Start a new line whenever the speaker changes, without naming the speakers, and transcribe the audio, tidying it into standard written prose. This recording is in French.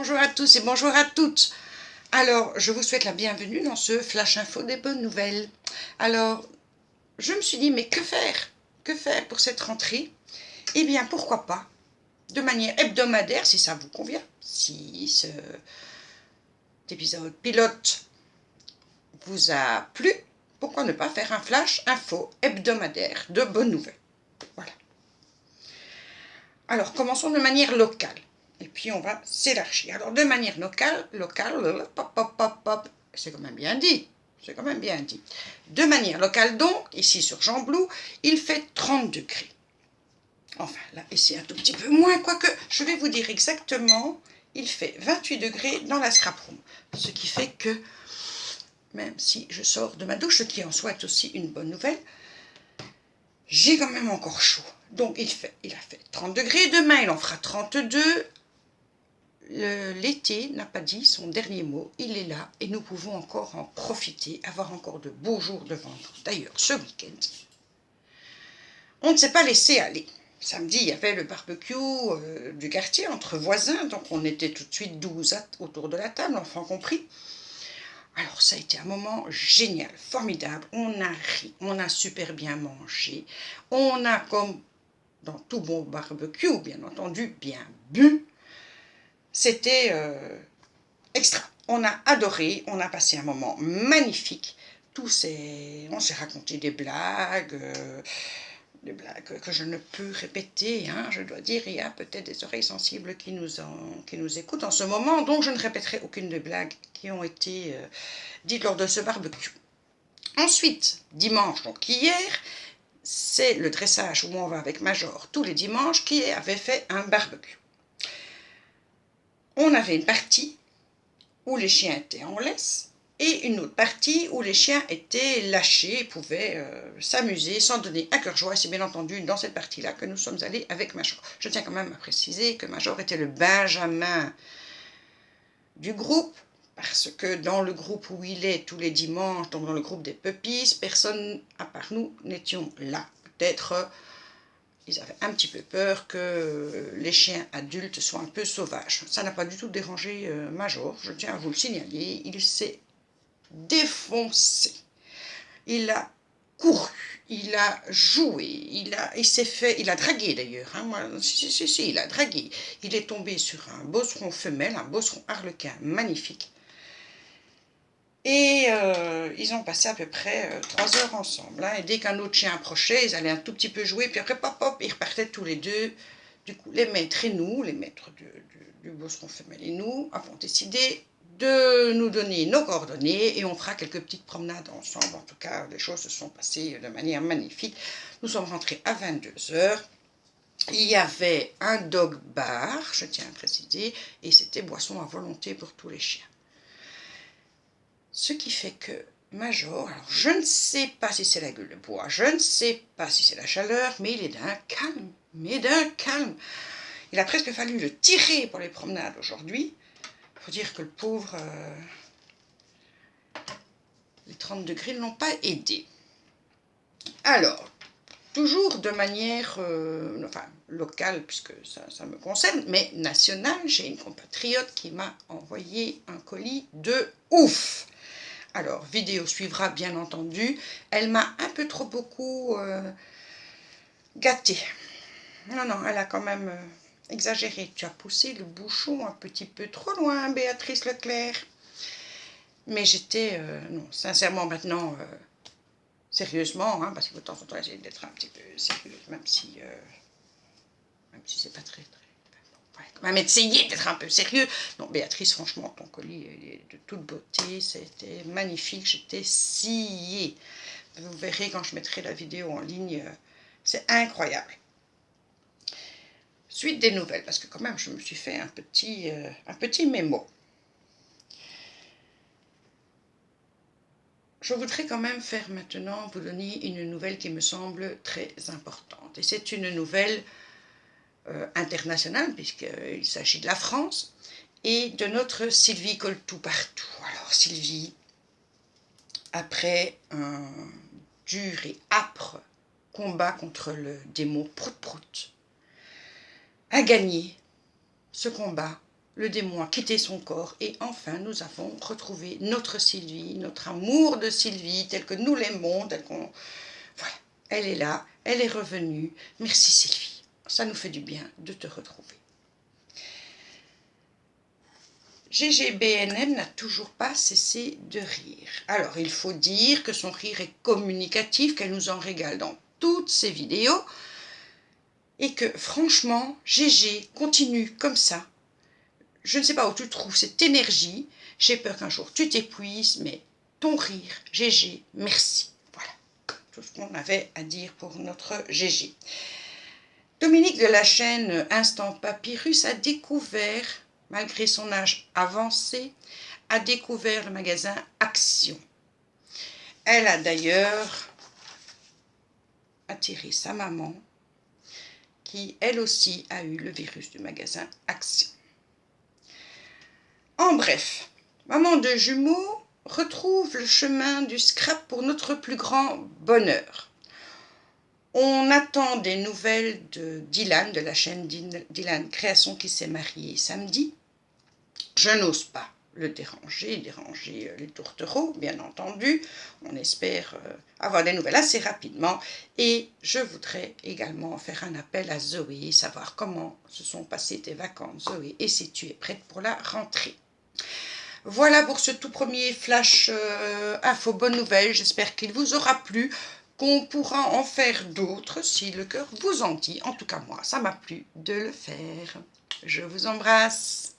Bonjour à tous et bonjour à toutes. Alors, je vous souhaite la bienvenue dans ce Flash Info des bonnes nouvelles. Alors, je me suis dit, mais que faire? Que faire pour cette rentrée? Eh bien, pourquoi pas, de manière hebdomadaire, si ça vous convient, si cet épisode pilote vous a plu, pourquoi ne pas faire un Flash Info hebdomadaire de bonnes nouvelles? Voilà. Alors, commençons de manière locale. Et puis, on va s'élargir. Alors, de manière locale, pop, pop, pop, pop, c'est quand même bien dit. C'est quand même bien dit. De manière locale, donc, ici sur Gembloux, il fait 30 degrés. Enfin, là, ici, un tout petit peu moins, quoique, je vais vous dire exactement, il fait 28 degrés dans la scrap room. Ce qui fait que, même si je sors de ma douche, ce qui en soit aussi une bonne nouvelle, j'ai quand même encore chaud. Donc, il a fait 30 degrés. Demain, il en fera 32. L'été n'a pas dit son dernier mot. Il est là et nous pouvons encore en profiter, avoir encore de beaux jours devant nous. D'ailleurs, ce week-end, on ne s'est pas laissé aller. Samedi, il y avait le barbecue du quartier entre voisins. Donc, on était tout de suite 12 autour de la table, enfants compris. Alors, ça a été un moment génial, formidable. On a ri, on a super bien mangé. On a, comme dans tout bon barbecue, bien entendu, bien bu. C'était extra. On a adoré, on a passé un moment magnifique. On s'est raconté des blagues que je ne peux répéter. Hein, je dois dire, il y a peut-être des oreilles sensibles qui nous écoutent en ce moment, donc je ne répéterai aucune des blagues qui ont été dites lors de ce barbecue. Ensuite, dimanche, donc hier, c'est le dressage où on va avec Major tous les dimanches qui avait fait un barbecue. On avait une partie où les chiens étaient en laisse et une autre partie où les chiens étaient lâchés et pouvaient s'amuser sans donner un cœur joie. C'est bien entendu dans cette partie-là que nous sommes allés avec Major. Je tiens quand même à préciser que Major était le Benjamin du groupe, parce que dans le groupe où il est tous les dimanches, donc dans le groupe des puppies, personne à part nous n'étions là. Peut-être ils avaient un petit peu peur que les chiens adultes soient un peu sauvages. Ça n'a pas du tout dérangé Major, je tiens à vous le signaler. Il s'est défoncé. Il a couru, il a joué, il a dragué d'ailleurs. Hein, si, il a dragué. Il est tombé sur un bosseron femelle, un bosseron arlequin magnifique. Et ils ont passé à peu près 3 heures ensemble. Hein, et dès qu'un autre chien approchait, ils allaient un tout petit peu jouer, puis après, pop, pop, ils repartaient tous les deux. Du coup, les maîtres et nous, les maîtres du bosseron femelle et nous, avons décidé de nous donner nos coordonnées et on fera quelques petites promenades ensemble. En tout cas, les choses se sont passées de manière magnifique. Nous sommes rentrés à 22 heures. Il y avait un dog bar, je tiens à préciser, et c'était boisson à volonté pour tous les chiens. Ce qui fait que Major, alors je ne sais pas si c'est la gueule de bois, je ne sais pas si c'est la chaleur, mais il est d'un calme, Il a presque fallu le tirer pour les promenades aujourd'hui. Il faut dire que le pauvre, les 30 degrés ne l'ont pas aidé. Alors, toujours de manière locale, puisque ça me concerne, mais nationale, j'ai une compatriote qui m'a envoyé un colis de ouf. Alors, vidéo suivra, bien entendu. Elle m'a un peu trop beaucoup gâtée. Non, elle a quand même exagéré. Tu as poussé le bouchon un petit peu trop loin, Béatrice Leclerc. Mais j'étais, non, sincèrement, maintenant, sérieusement, hein, parce qu'il faut de temps en temps essayer d'être un petit peu sérieuse, même si c'est pas très... quand même essayer d'être un peu sérieux. Non, Béatrice, franchement, ton colis est de toute beauté, c'était magnifique, j'étais sciée. Vous verrez quand je mettrai la vidéo en ligne, c'est incroyable. Suite des nouvelles, parce que quand même, je me suis fait un petit mémo. Je voudrais quand même faire maintenant, vous donner une nouvelle qui me semble très importante. Et c'est une nouvelle internationale, puisqu'il s'agit de la France, et de notre Sylvie Coltou partout. Alors Sylvie, après un dur et âpre combat contre le démon Prout-Prout, a gagné ce combat le démon a quitté son corps et enfin nous avons retrouvé notre Sylvie, notre amour de Sylvie tel que nous l'aimons, tel qu'on... Voilà, elle est là, elle est revenue. Merci Sylvie, ça nous fait du bien de te retrouver. GGBNM n'a toujours pas cessé de rire. Alors, il faut dire que son rire est communicatif, qu'elle nous en régale dans toutes ses vidéos, et que, franchement, GG continue comme ça. Je ne sais pas où tu trouves cette énergie, j'ai peur qu'un jour tu t'épuises, mais ton rire, GG, merci. Voilà, tout ce qu'on avait à dire pour notre GG. Dominique de la chaîne Instant Papyrus a découvert, malgré son âge avancé, a découvert le magasin Action. Elle a d'ailleurs attiré sa maman, qui elle aussi a eu le virus du magasin Action. En bref, maman de jumeaux retrouve le chemin du scrap pour notre plus grand bonheur. On attend des nouvelles de Dylan, de la chaîne Dylan Création qui s'est mariée samedi. Je n'ose pas le déranger les tourtereaux, bien entendu. On espère avoir des nouvelles assez rapidement. Et je voudrais également faire un appel à Zoé, savoir comment se sont passées tes vacances, Zoé, et si tu es prête pour la rentrée. Voilà pour ce tout premier flash info bonne nouvelle. J'espère qu'il vous aura plu, qu'on pourra en faire d'autres si le cœur vous en dit. En tout cas, moi, ça m'a plu de le faire. Je vous embrasse.